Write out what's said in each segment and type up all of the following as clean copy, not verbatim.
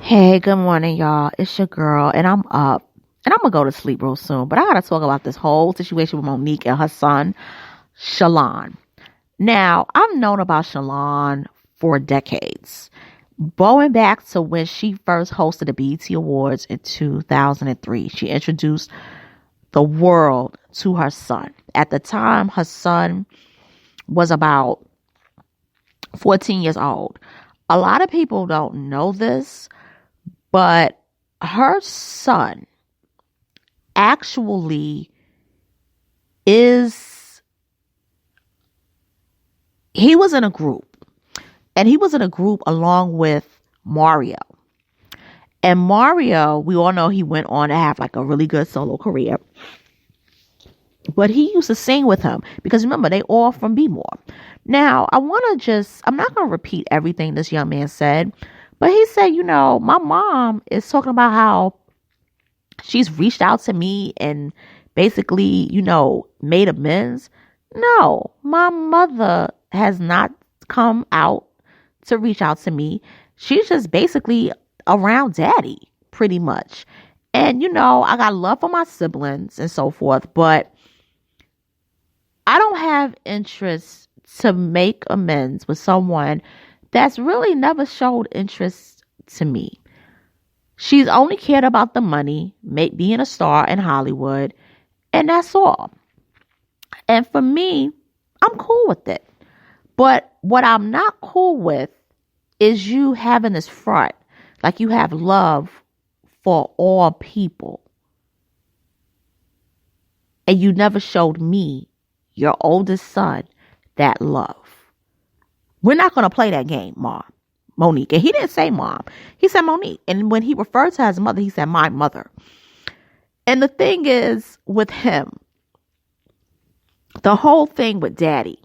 Hey, good morning, y'all. It's your girl, and I'm up, and I'm gonna go to sleep real soon. But I gotta talk about this whole situation with Monique and her son, Shalon. Now, I've known about Shalon for decades, going back to when she first hosted the BET Awards in 2003. She introduced the world to her son. At the time, her son was about 14 years old. A lot of people don't know this, but her son actually is, he was in a group, and he was in a group along with Mario. And Mario, we all know he went on to have like a really good solo career. But he used to sing with him because remember, they all from B More. Now, I'm not going to repeat everything this young man said, but he said, my mom is talking about how she's reached out to me and basically, made amends. No, my mother has not come out to reach out to me. She's just basically around daddy, pretty much. And, I got love for my siblings and so forth, but I don't have interest to make amends with someone that's really never showed interest to me. She's only cared about the money, being a star in Hollywood, and that's all. And for me, I'm cool with it. But what I'm not cool with is you having this front, like you have love for all people. And you never showed me, your oldest son, that love. We're not going to play that game, Monique. And he didn't say mom. He said Monique. And when he referred to his mother, he said my mother. And the thing is with him, the whole thing with daddy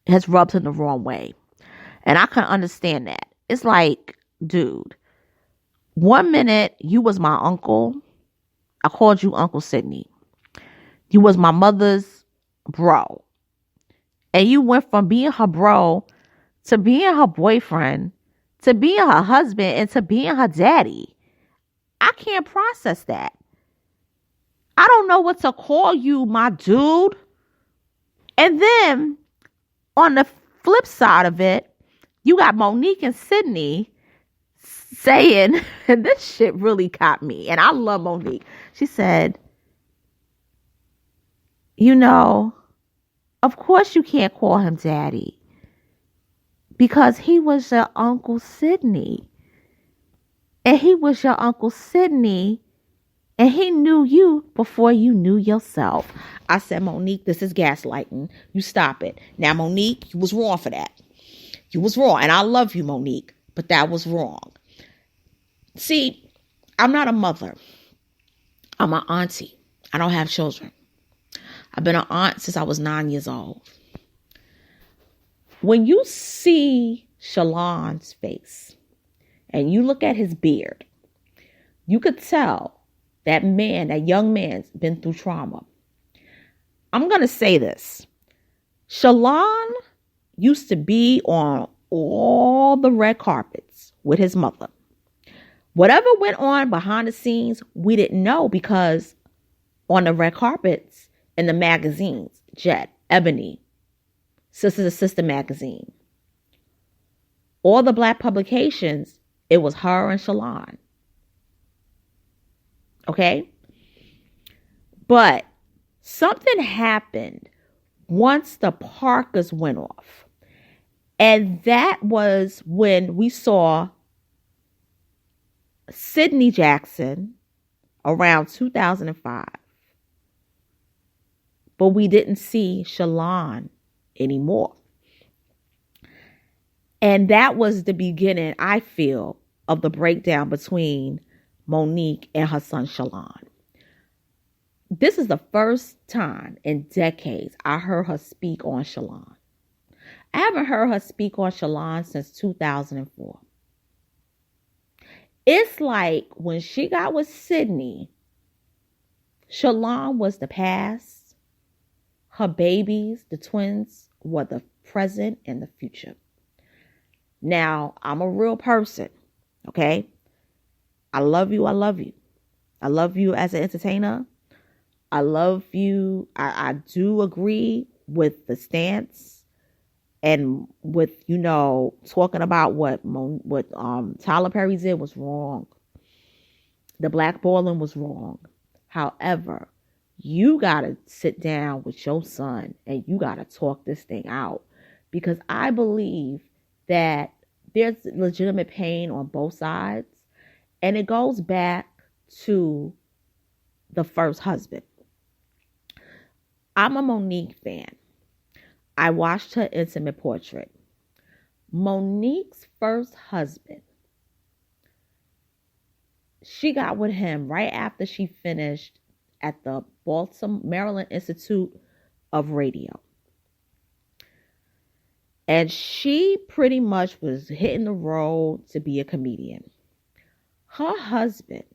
has rubbed him the wrong way. And I can understand that. It's like, dude, 1 minute you was my uncle. I called you Uncle Sydney. You was my mother's bro. And you went from being her bro to being her boyfriend to being her husband and to being her daddy. I can't process that. I don't know what to call you, my dude. And then on the flip side of it, you got Monique and Sydney saying, and this shit really caught me, and I love Monique. She said, of course you can't call him daddy because he was your Uncle Sydney. And he was your Uncle Sydney, and he knew you before you knew yourself. I said, Monique, this is gaslighting. You stop it. Now, Monique, you was wrong for that. You was wrong. And I love you, Monique, but that was wrong. See, I'm not a mother. I'm an auntie. I don't have children. I've been an aunt since I was 9 years old. When you see Shalon's face and you look at his beard, you could tell that young man's been through trauma. I'm going to say this. Shalon used to be on all the red carpets with his mother. Whatever went on behind the scenes, we didn't know because on the red carpets in the magazines, Jet, Ebony, Sister to Sister magazine, all the black publications, it was her and Shalon. Okay? But something happened once the Parkers went off. And that was when we saw Sydney Jackson around 2005. But we didn't see Shalon anymore. And that was the beginning, I feel, of the breakdown between Monique and her son Shalon. This is the first time in decades I heard her speak on Shalon. I haven't heard her speak on Shalon since 2004. It's like when she got with Sydney, Shalon was the past. Her babies, the twins, were the present and the future. Now, I'm a real person, okay? I love you. I love you. I love you as an entertainer. I love you. I do agree with the stance and with, talking about what Tyler Perry did was wrong. The blackballing was wrong. However, you got to sit down with your son and you got to talk this thing out, because I believe that there's legitimate pain on both sides, and it goes back to the first husband. I'm a Monique fan. I watched her intimate portrait. Monique's first husband, she got with him right after she finished at the Baltimore, Maryland Institute of Radio. And she pretty much was hitting the road to be a comedian. Her husband,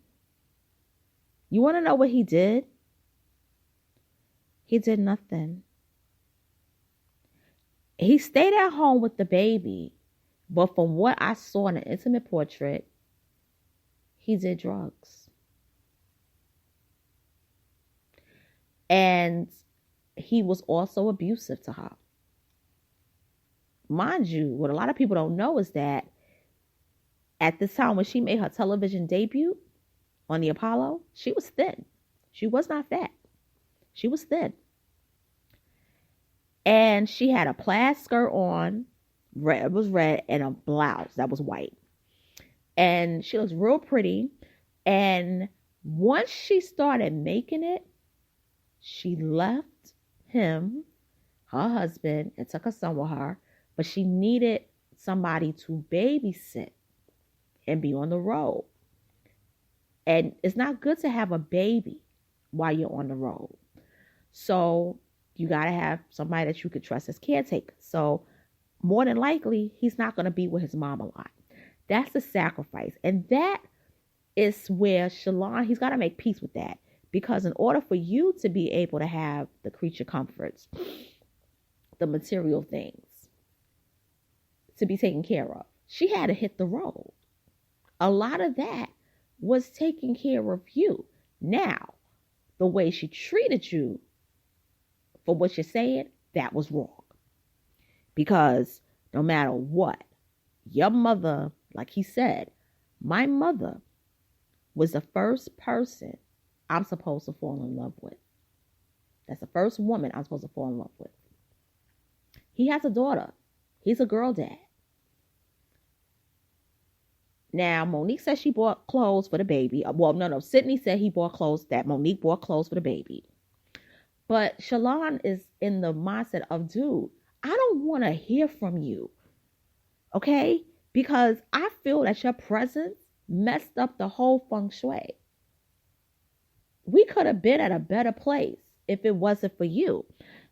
you want to know what he did? He did nothing. He stayed at home with the baby, but from what I saw in the intimate portrait, he did drugs. And he was also abusive to her. Mind you, what a lot of people don't know is that at this time when she made her television debut on the Apollo, she was thin. She was not fat. She was thin. And she had a plaid skirt on, it was red, and a blouse that was white. And she was real pretty. And once she started making it, she left him, her husband, and took her son with her. But she needed somebody to babysit and be on the road. And it's not good to have a baby while you're on the road. So you got to have somebody that you could trust as caretaker. So more than likely, he's not going to be with his mom a lot. That's the sacrifice. And that is where Shalon, he's got to make peace with that. Because in order for you to be able to have the creature comforts, the material things to be taken care of, she had to hit the road. A lot of that was taking care of you. Now, the way she treated you, for what you're saying, that was wrong. Because no matter what, your mother, like he said, my mother was the first person I'm supposed to fall in love with. That's the first woman I'm supposed to fall in love with. He has a daughter. He's a girl dad. Now, Monique said she bought clothes for the baby. Well, no. Sydney said that Monique bought clothes for the baby. But Shalon is in the mindset of, dude, I don't want to hear from you. Okay? Because I feel that your presence messed up the whole feng shui. We could have been at a better place if it wasn't for you.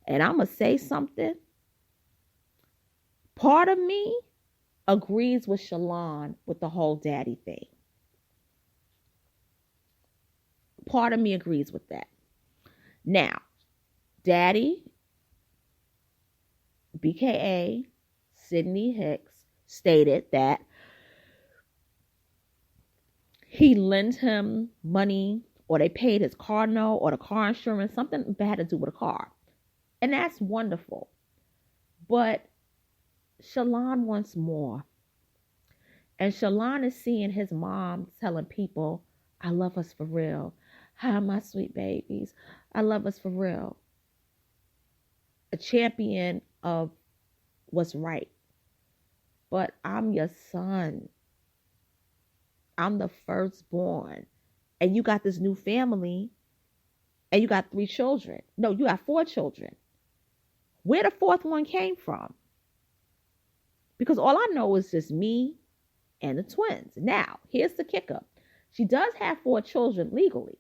And I'm going to say something. Part of me agrees with Shalon with the whole daddy thing. Part of me agrees with that. Now, Daddy, BKA, Sydney Hicks, stated that he lent him money, or they paid his car note or the car insurance, something bad to do with a car. And that's wonderful. But Shalon wants more. And Shalon is seeing his mom telling people, I love us for real. Hi, my sweet babies. I love us for real. A champion of what's right. But I'm your son. I'm the firstborn. And you got this new family. And you got 3 children. No, you got 4 children. Where the 4th one came from? Because all I know is just me and the twins. Now, here's the kicker. She does have 4 children legally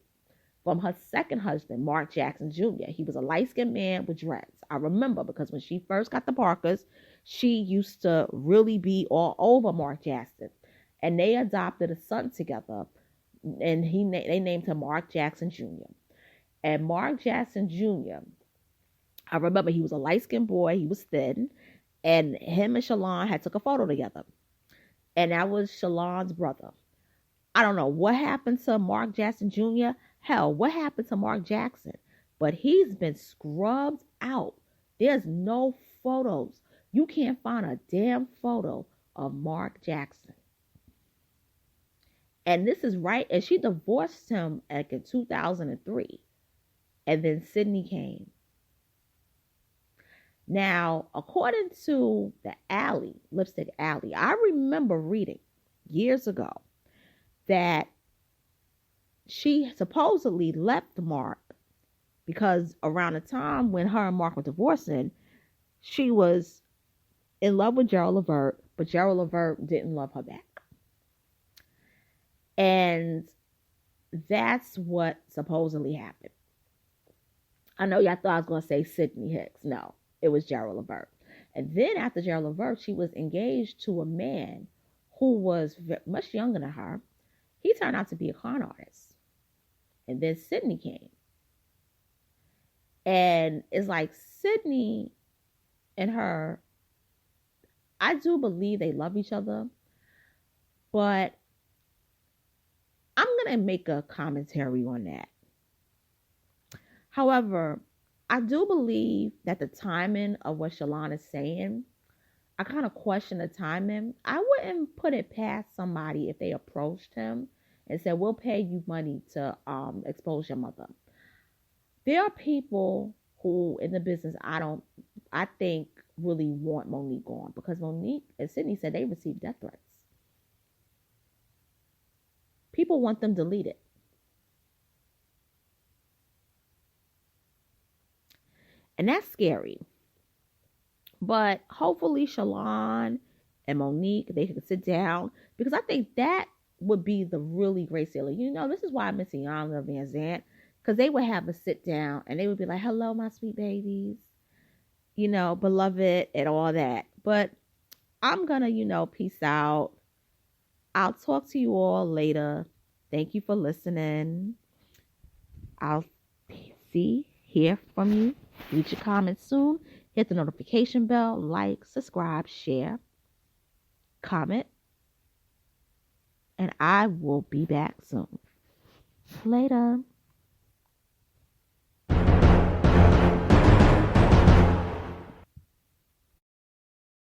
from her second husband, Mark Jackson Jr. He was a light-skinned man with dreads. I remember because when she first got the Parkers, she used to really be all over Mark Jackson. And they adopted a son together, and they named him Mark Jackson Jr. And Mark Jackson Jr., I remember he was a light-skinned boy. He was thin. And him and Shalon had took a photo together. And that was Shalon's brother. I don't know what happened to Mark Jackson Jr. Hell, what happened to Mark Jackson? But he's been scrubbed out. There's no photos. You can't find a damn photo of Mark Jackson. And this is right, and she divorced him like in 2003. And then Sydney came. Now, according to the Alley, Lipstick Alley, I remember reading years ago that she supposedly left Mark because around the time when her and Mark were divorcing, she was in love with Gerald Levert, but Gerald Levert didn't love her back. And that's what supposedly happened. I know y'all thought I was going to say Sydney Hicks. No, it was Gerald Levert. And then after Gerald Levert, she was engaged to a man who was much younger than her. He turned out to be a con artist. And then Sydney came. And it's like Sydney and her, I do believe they love each other. But I'm going to make a commentary on that. However, I do believe that the timing of what Shalon is saying, I kind of question the timing. I wouldn't put it past somebody if they approached him and said, we'll pay you money to expose your mother. There are people who in the business I think really want Monique gone, because Monique and Sydney said they received death threats. People want them deleted. And that's scary. But hopefully Shalon and Monique, they can sit down, because I think that would be the really great ceiling. You know, this is why I miss Iyanla Vanzant, because they would have a sit down and they would be like, hello, my sweet babies, you know, beloved and all that. But I'm going to, peace out. I'll talk to you all later. Thank you for listening. I'll hear from you. Read your comments soon. Hit the notification bell, like, subscribe, share, comment. And I will be back soon. Later.